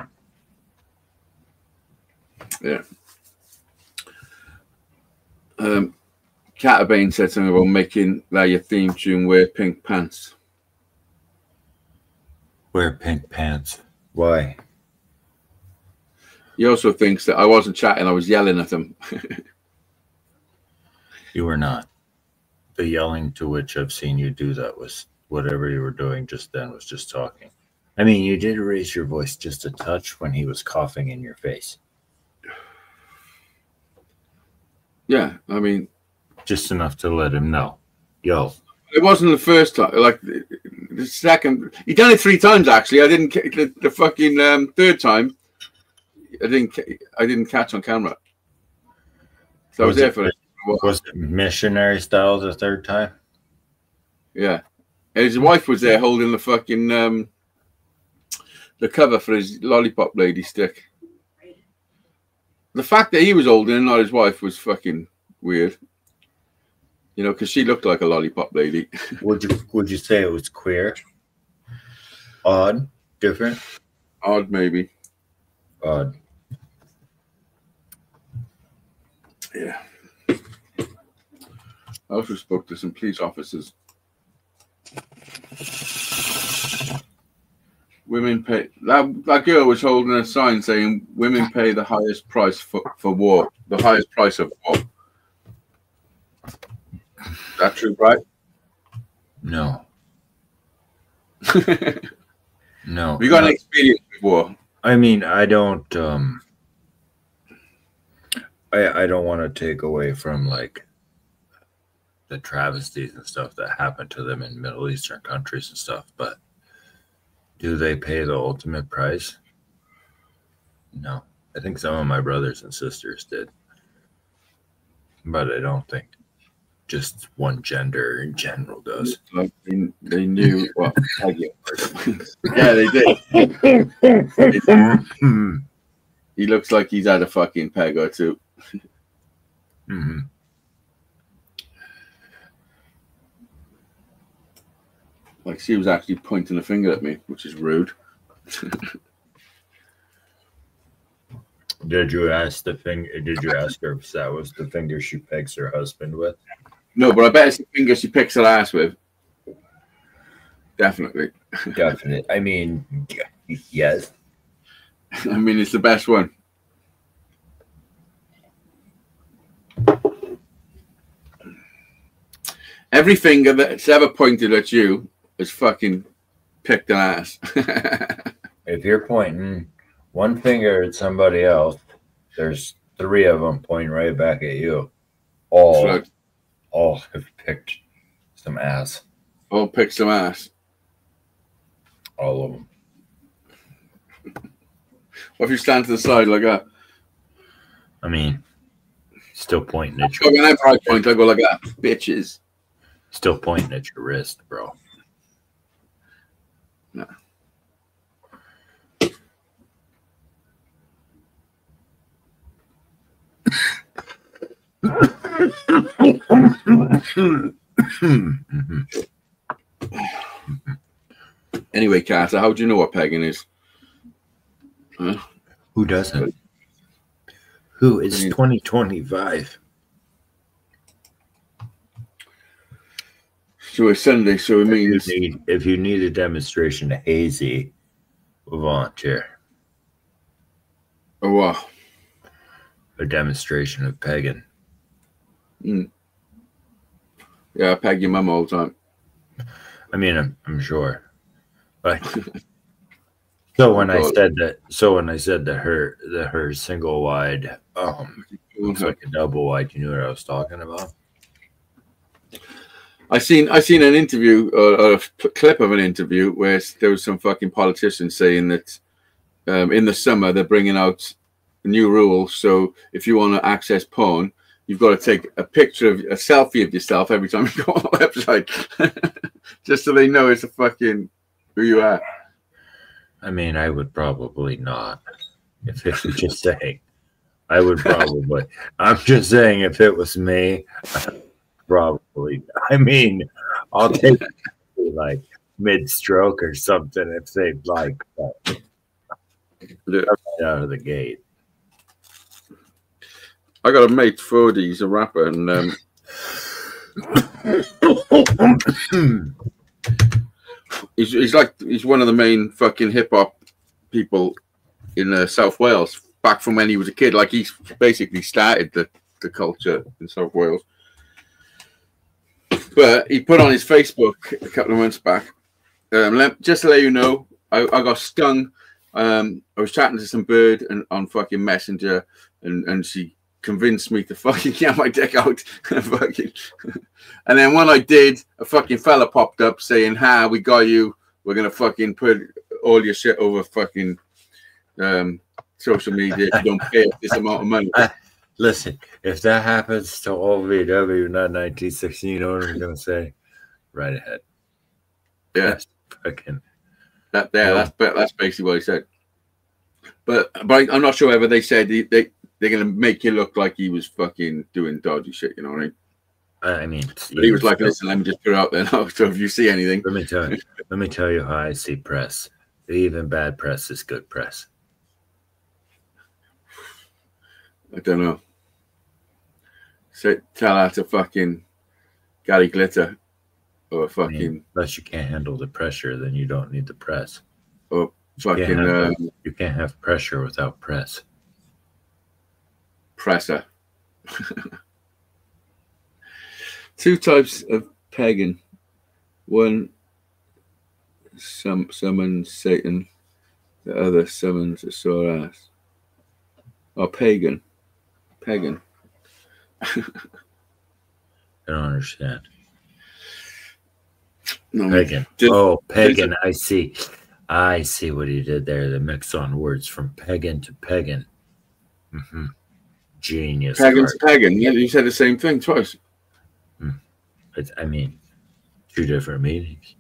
Yeah. Catabane said something about making that your theme tune, wear pink pants. Wear pink pants. Why? He also thinks that I wasn't chatting, I was yelling at him. You were not. The yelling to which I've seen you do that was whatever you were doing just then was just talking. I mean, you did raise your voice just a touch when he was coughing in your face. Yeah, I mean, just enough to let him know. Yo. It wasn't the first time. Like the second, he done it 3 times actually. I didn't. The fucking third time, I didn't catch on camera. So I was there for it. Was it missionary style the third time? Yeah, and his wife was there holding the fucking the cover for his lollipop lady stick. The fact that he was holding and not his wife was fucking weird. You know, because she looked like a lollipop lady. Would you say it was queer? Odd? Different? Odd, maybe. Odd. Yeah. I also spoke to some police officers. Women pay. That girl was holding a sign saying women pay the highest price for war. The highest price of war. That true, right? No. No. We got an experience with war. I mean, I don't I don't want to take away from like the travesties and stuff that happen to them in Middle Eastern countries and stuff, but do they pay the ultimate price? No. I think some of my brothers and sisters did. But I don't think just one gender in general does. Like they knew what pegging was. Yeah, they did. He looks like he's had a fucking peg or two. Mm-hmm. Like she was actually pointing a finger at me, which is rude. Did you ask her if that was the finger she pegs her husband with? No, but I bet it's the finger she picks her ass with. Definitely. Definitely. I mean, yes. I mean, it's the best one. Every finger that's ever pointed at you is fucking picked an ass. If you're pointing one finger at somebody else, there's 3 of them pointing right back at you. All have picked some ass. All picked some ass. All of them. What if you stand to the side like that? I mean, still pointing at you. Whenever I point, I go like that. Bitches. Still pointing at your wrist, bro. No. Anyway, Carter, how do you know what pegging is? Huh? Who doesn't? Who is 2025? So it's Sunday, so it means if you need a demonstration of hazy, we'll volunteer. Oh wow. A demonstration of pegging. Mm. Yeah, I peg your mum all the time. I mean, I'm sure. But so when I said that her single wide looks like a double wide, you knew what I was talking about. I seen an interview or a clip of an interview where there was some fucking politician saying that in the summer they're bringing out new rules. So if you want to access porn, you've got to take a picture of a selfie of yourself every time you go on the website, just so they know it's a fucking who you are. I mean, I would probably not. If it was just saying, I would probably. I'm just saying, if it was me, probably. I mean, I'll take like mid-stroke or something if they'd like. But out of the gate. I got a mate, Fordy, he's a rapper, and he's one of the main fucking hip hop people in South Wales back from when he was a kid. Like, he's basically started the culture in South Wales. But he put on his Facebook a couple of months back. Just to let you know, I got stung. I was chatting to some bird on fucking Messenger, and she convinced me to fucking get my dick out. Fucking. And then when I did, a fucking fella popped up saying, "Ha, we got you. We're gonna fucking put all your shit over fucking social media if you don't pay us this amount of money." Listen, if that happens to all VWNUT1967, you know what I'm gonna say? Right ahead. Yeah, that's fucking. That's basically what he said. But I'm not sure whether they said they're gonna make you look like he was fucking doing dodgy shit. You know what I mean? I mean, but he was like, "Listen, let me just put it out there now. So if you see anything, let me tell you how I see press. Even bad press is good press." I don't know. So tell her to fucking Gary Glitter, or fucking. I mean, unless you can't handle the pressure, then you don't need the press. Or fucking. You can't have pressure without press. Presser. Two types of pagan. One summons Satan. The other summons a sore ass. Or pagan. Pagan. I don't understand. No, pagan. Pagan. I see. I see what he did there. The mix on words from pagan to pagan. Mm-hmm. Genius. Pagan to pagan. Yeah, you said the same thing twice. I mean, two different meanings.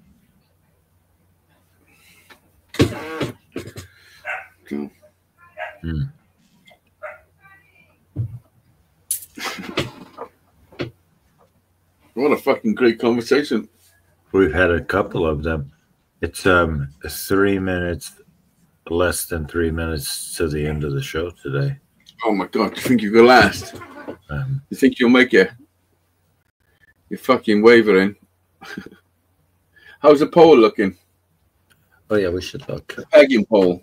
Cool. What a fucking great conversation. We've had a couple of them. It's 3 minutes, less than 3 minutes to the end of the show today. Oh my God, you think you go last? You think you'll make it? You're fucking wavering. How's the poll looking? Oh yeah, we should look. The pagan poll.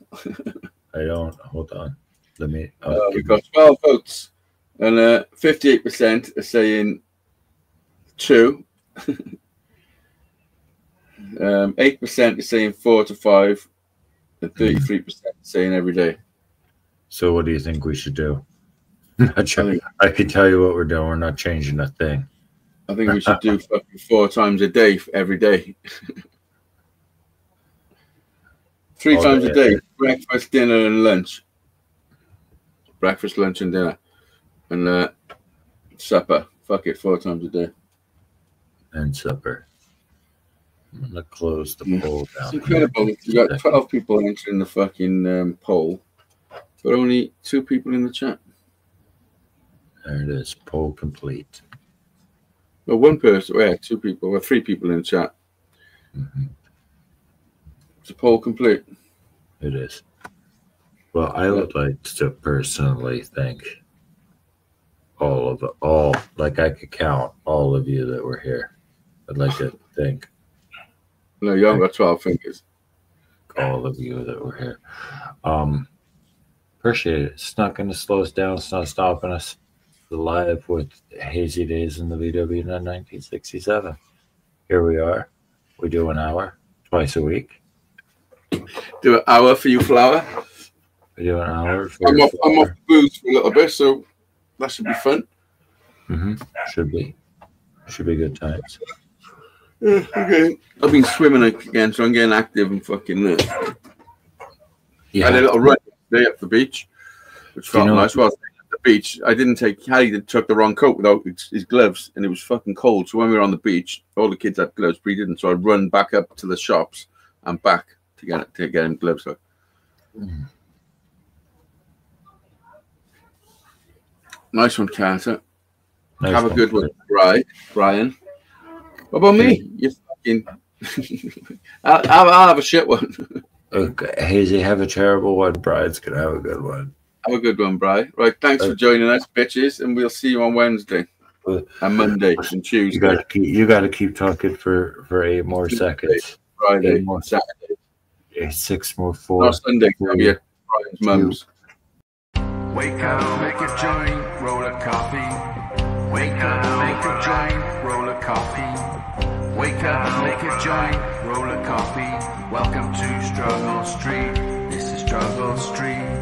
I don't. Hold on. Let me. We've got 12 votes, and 58% are saying 2. 8% is saying 4 to 5, and 33% saying every day. So what do you think we should do? I can tell you what we're doing. We're not changing a thing. I think we should do fucking 4 times a day every day. 3 times a day: breakfast, dinner, and lunch. Breakfast, lunch, and dinner, and supper. Fuck it, 4 times a day. And supper. I'm gonna close the poll down. It's incredible. We got 12 people answering the fucking poll, but only 2 people in the chat. There it is. Poll complete. Well, 1 person. Yeah, 2 people. Well, 3 people in the chat. It's a poll complete. It is. Well, I would like to personally thank like I could count all of you that were here. I'd like to thank. No, you haven't got 12 fingers. All of you that were here. Appreciate it. It's not going to slow us down. It's not stopping us. We're live with Hazeydaze in the VWNUT1967. Here we are. We do an hour twice a week. Do an hour for you, Flower. We do an hour. For I'm off booze for a little bit, so that should be fun. Should be. Should be good times. Yeah, okay. I've been swimming again, so I'm getting active and fucking. I had a little run today up the beach, which felt nice. Well, at the beach, I didn't take. Harry took the wrong coat without his gloves, and it was fucking cold. So when we were on the beach, all the kids had gloves, but he didn't. So I run back up to the shops and back to get him gloves. So. Nice one, Carter. Nice. Have a good one, Brian. What about me? You fucking I'll have a shit one. Okay, Hazy, have a terrible one. Brian's gonna have a good one. Have a good one, Bri. Right, thanks for joining us, bitches, and we'll see you on Wednesday and Monday and Tuesday. You gotta keep talking for 8 more seconds. Friday, 8 more Saturday, 6 more, 4. not Sunday. I'll be at Brian's mum's. Wake up, make a joint, roll a coffee. Wake up, make a joint, roll a coffee. Wake up, make a joint, roll a coffee. Welcome to Struggle Street. This is Struggle Street.